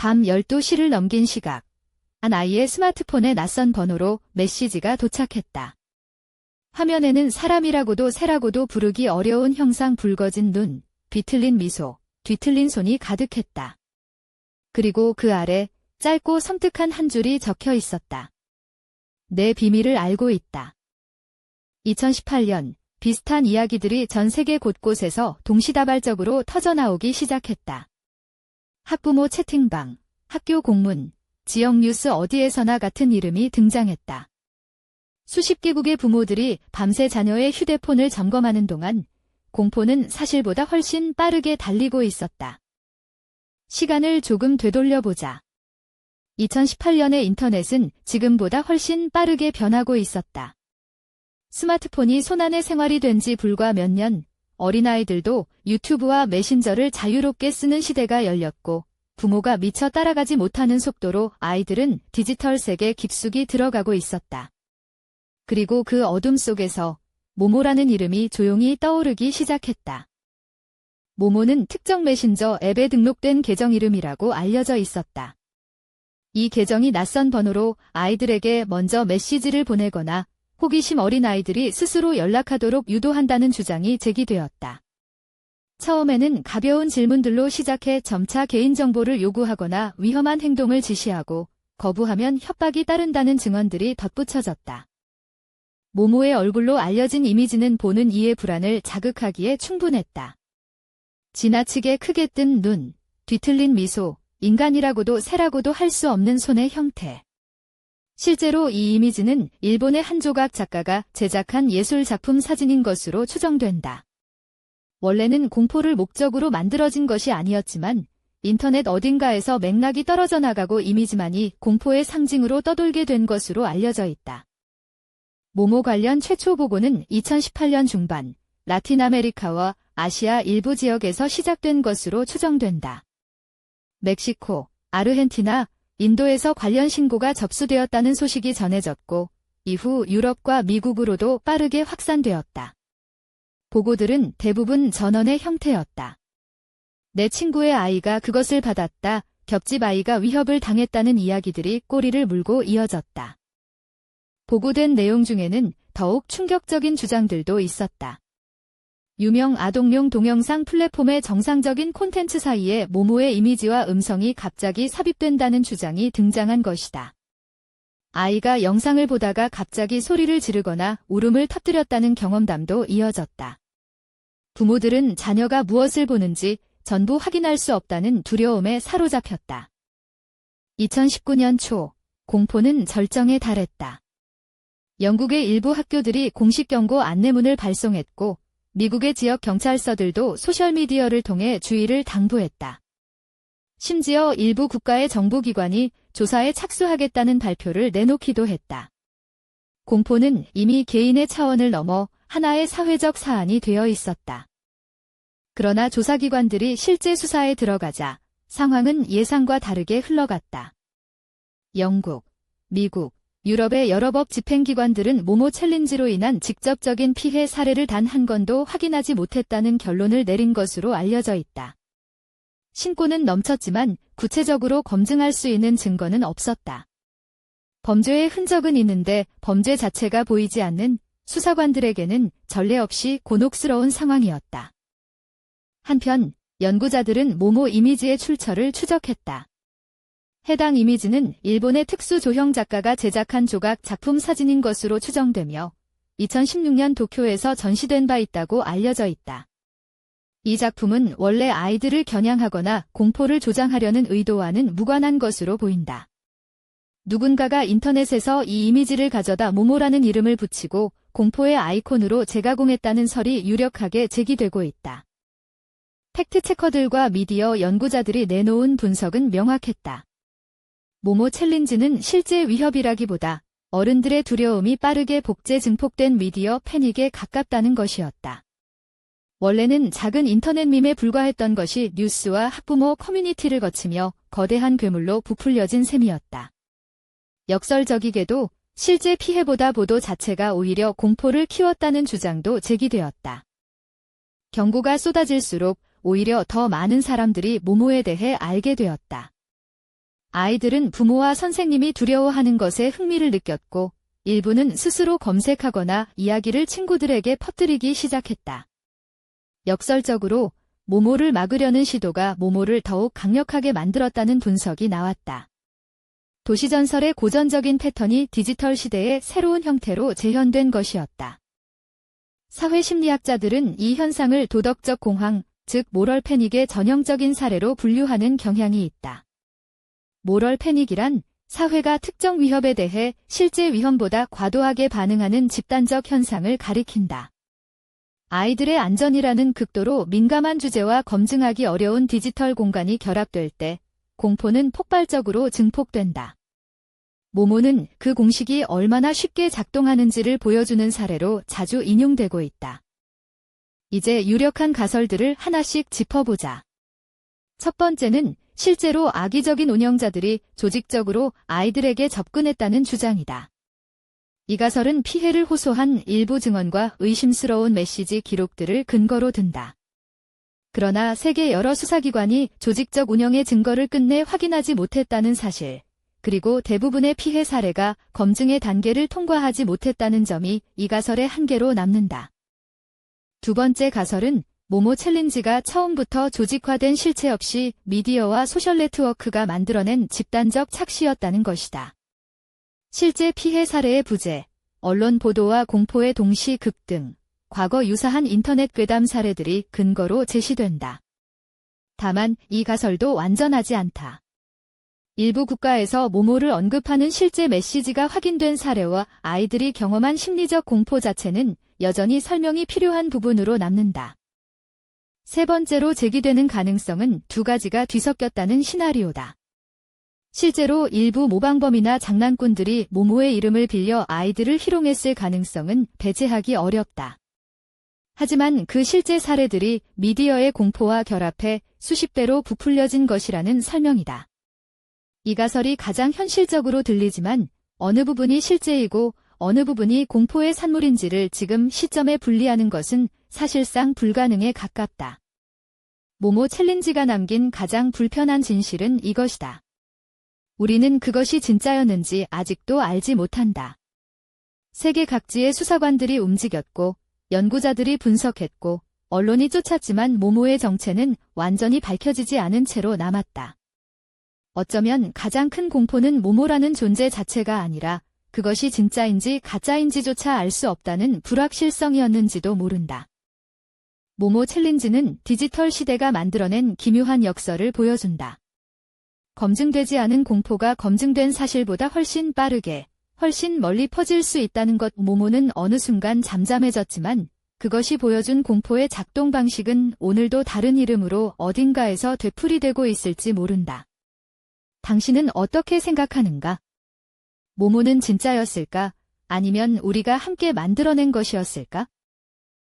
밤 12시를 넘긴 시각. 한 아이의 스마트폰에 낯선 번호로 메시지가 도착했다. 화면에는 사람이라고도 새라고도 부르기 어려운 형상, 붉어진 눈, 비틀린 미소, 뒤틀린 손이 가득했다. 그리고 그 아래 짧고 섬뜩한 한 줄이 적혀 있었다. 내 비밀을 알고 있다. 2018년 비슷한 이야기들이 전 세계 곳곳에서 동시다발적으로 터져나오기 시작했다. 학부모 채팅방, 학교 공문, 지역 뉴스 어디에서나 같은 이름이 등장했다. 수십 개국의 부모들이 밤새 자녀의 휴대폰을 점검하는 동안 공포는 사실보다 훨씬 빠르게 달리고 있었다. 시간을 조금 되돌려보자. 2018년의 인터넷은 지금보다 훨씬 빠르게 변하고 있었다. 스마트폰이 손안의 생활이 된 지 불과 몇 년, 어린아이들도 유튜브와 메신저를 자유롭게 쓰는 시대가 열렸고 부모가 미처 따라가지 못하는 속도로 아이들은 디지털 세계 깊숙이 들어가고 있었다. 그리고 그 어둠 속에서 모모라는 이름이 조용히 떠오르기 시작했다. 모모는 특정 메신저 앱에 등록된 계정 이름이라고 알려져 있었다. 이 계정이 낯선 번호로 아이들에게 먼저 메시지를 보내거나 호기심 어린 아이들이 스스로 연락하도록 유도한다는 주장이 제기되었다. 처음에는 가벼운 질문들로 시작해 점차 개인정보를 요구하거나 위험한 행동을 지시하고 거부하면 협박이 따른다는 증언들이 덧붙여졌다. 모모의 얼굴로 알려진 이미지는 보는 이의 불안을 자극하기에 충분했다. 지나치게 크게 뜬 눈, 뒤틀린 미소, 인간이라고도 새라고도 할 수 없는 손의 형태. 실제로 이 이미지는 일본의 한 조각 작가가 제작한 예술작품 사진인 것으로 추정된다. 원래는 공포를 목적으로 만들어진 것이 아니었지만 인터넷 어딘가에서 맥락이 떨어져 나가고 이미지만이 공포의 상징으로 떠돌게 된 것으로 알려져 있다. 모모 관련 최초 보고는 2018년 중반 라틴 아메리카와 아시아 일부 지역에서 시작된 것으로 추정된다. 멕시코, 아르헨티나, 인도에서 관련 신고가 접수되었다는 소식이 전해졌고 이후 유럽과 미국으로도 빠르게 확산되었다. 보고들은 대부분 전원의 형태였다. 내 친구의 아이가 그것을 받았다. 겹집 아이가 위협을 당했다는 이야기들이 꼬리를 물고 이어졌다. 보고된 내용 중에는 더욱 충격적인 주장들도 있었다. 유명 아동용 동영상 플랫폼의 정상적인 콘텐츠 사이에 모모의 이미지와 음성이 갑자기 삽입된다는 주장이 등장한 것이다. 아이가 영상을 보다가 갑자기 소리를 지르거나 울음을 터뜨렸다는 경험담도 이어졌다. 부모들은 자녀가 무엇을 보는지 전부 확인할 수 없다는 두려움에 사로잡혔다. 2019년 초, 공포는 절정에 달했다. 영국의 일부 학교들이 공식 경고 안내문을 발송했고 미국의 지역 경찰서들도 소셜미디어를 통해 주의를 당부했다. 심지어 일부 국가의 정보기관이 조사에 착수하겠다는 발표를 내놓기도 했다. 공포는 이미 개인의 차원을 넘어 하나의 사회적 사안이 되어 있었다. 그러나 조사기관들이 실제 수사에 들어가자 상황은 예상과 다르게 흘러갔다. 영국, 미국, 유럽의 여러 법 집행기관들은 모모 챌린지로 인한 직접적인 피해 사례를 단 한 건도 확인하지 못했다는 결론을 내린 것으로 알려져 있다. 신고는 넘쳤지만 구체적으로 검증할 수 있는 증거는 없었다. 범죄의 흔적은 있는데 범죄 자체가 보이지 않는 수사관들에게는 전례 없이 곤혹스러운 상황이었다. 한편 연구자들은 모모 이미지의 출처를 추적했다. 해당 이미지는 일본의 특수 조형 작가가 제작한 조각 작품 사진인 것으로 추정되며 2016년 도쿄에서 전시된 바 있다고 알려져 있다. 이 작품은 원래 아이들을 겨냥하거나 공포를 조장하려는 의도와는 무관한 것으로 보인다. 누군가가 인터넷에서 이 이미지를 가져다 모모라는 이름을 붙이고 공포의 아이콘으로 재가공했다는 설이 유력하게 제기되고 있다. 팩트체커들과 미디어 연구자들이 내놓은 분석은 명확했다. 모모 챌린지는 실제 위협이라기보다 어른들의 두려움이 빠르게 복제 증폭된 미디어 패닉에 가깝다는 것이었다. 원래는 작은 인터넷 밈에 불과했던 것이 뉴스와 학부모 커뮤니티를 거치며 거대한 괴물로 부풀려진 셈이었다. 역설적이게도 실제 피해보다 보도 자체가 오히려 공포를 키웠다는 주장도 제기되었다. 경고가 쏟아질수록 오히려 더 많은 사람들이 모모에 대해 알게 되었다. 아이들은 부모와 선생님이 두려워하는 것에 흥미를 느꼈고 일부는 스스로 검색하거나 이야기를 친구들에게 퍼뜨리기 시작했다. 역설적으로 모모를 막으려는 시도가 모모를 더욱 강력하게 만들었다는 분석이 나왔다. 도시전설의 고전적인 패턴이 디지털 시대의 새로운 형태로 재현된 것이었다. 사회심리학자들은 이 현상을 도덕적 공황, 즉 모럴 패닉의 전형적인 사례로 분류하는 경향이 있다. 모럴 패닉이란 사회가 특정 위협에 대해 실제 위험보다 과도하게 반응하는 집단적 현상을 가리킨다. 아이들의 안전이라는 극도로 민감한 주제와 검증하기 어려운 디지털 공간이 결합될 때 공포는 폭발적으로 증폭된다. 모모는 그 공식이 얼마나 쉽게 작동하는지를 보여주는 사례로 자주 인용되고 있다. 이제 유력한 가설들을 하나씩 짚어보자. 첫 번째는 실제로 악의적인 운영자들이 조직적으로 아이들에게 접근했다는 주장이다. 이 가설은 피해를 호소한 일부 증언과 의심스러운 메시지 기록들을 근거로 든다. 그러나 세계 여러 수사기관이 조직적 운영의 증거를 끝내 확인하지 못했다는 사실, 그리고 대부분의 피해 사례가 검증의 단계를 통과하지 못했다는 점이 이 가설의 한계로 남는다. 두 번째 가설은 모모 챌린지가 처음부터 조직화된 실체 없이 미디어와 소셜 네트워크가 만들어낸 집단적 착시였다는 것이다. 실제 피해 사례의 부재, 언론 보도와 공포의 동시 급등, 과거 유사한 인터넷 괴담 사례들이 근거로 제시된다. 다만 이 가설도 완전하지 않다. 일부 국가에서 모모를 언급하는 실제 메시지가 확인된 사례와 아이들이 경험한 심리적 공포 자체는 여전히 설명이 필요한 부분으로 남는다. 세 번째로 제기되는 가능성은 두 가지가 뒤섞였다는 시나리오다. 실제로 일부 모방범이나 장난꾼들이 모모의 이름을 빌려 아이들을 희롱했을 가능성은 배제하기 어렵다. 하지만 그 실제 사례들이 미디어의 공포와 결합해 수십 배로 부풀려진 것이라는 설명이다. 이 가설이 가장 현실적으로 들리지만 어느 부분이 실제이고 어느 부분이 공포의 산물인지를 지금 시점에 분리하는 것은 사실상 불가능에 가깝다. 모모 챌린지가 남긴 가장 불편한 진실은 이것이다. 우리는 그것이 진짜였는지 아직도 알지 못한다. 세계 각지의 수사관들이 움직였고 연구자들이 분석했고 언론이 쫓았지만 모모의 정체는 완전히 밝혀지지 않은 채로 남았다. 어쩌면 가장 큰 공포는 모모라는 존재 자체가 아니라 그것이 진짜인지 가짜인지조차 알 수 없다는 불확실성이었는지도 모른다. 모모 챌린지는 디지털 시대가 만들어낸 기묘한 역설을 보여준다. 검증되지 않은 공포가 검증된 사실보다 훨씬 빠르게, 훨씬 멀리 퍼질 수 있다는 것. 모모는 어느 순간 잠잠해졌지만 그것이 보여준 공포의 작동 방식은 오늘도 다른 이름으로 어딘가에서 되풀이되고 있을지 모른다. 당신은 어떻게 생각하는가? 모모는 진짜였을까? 아니면 우리가 함께 만들어낸 것이었을까?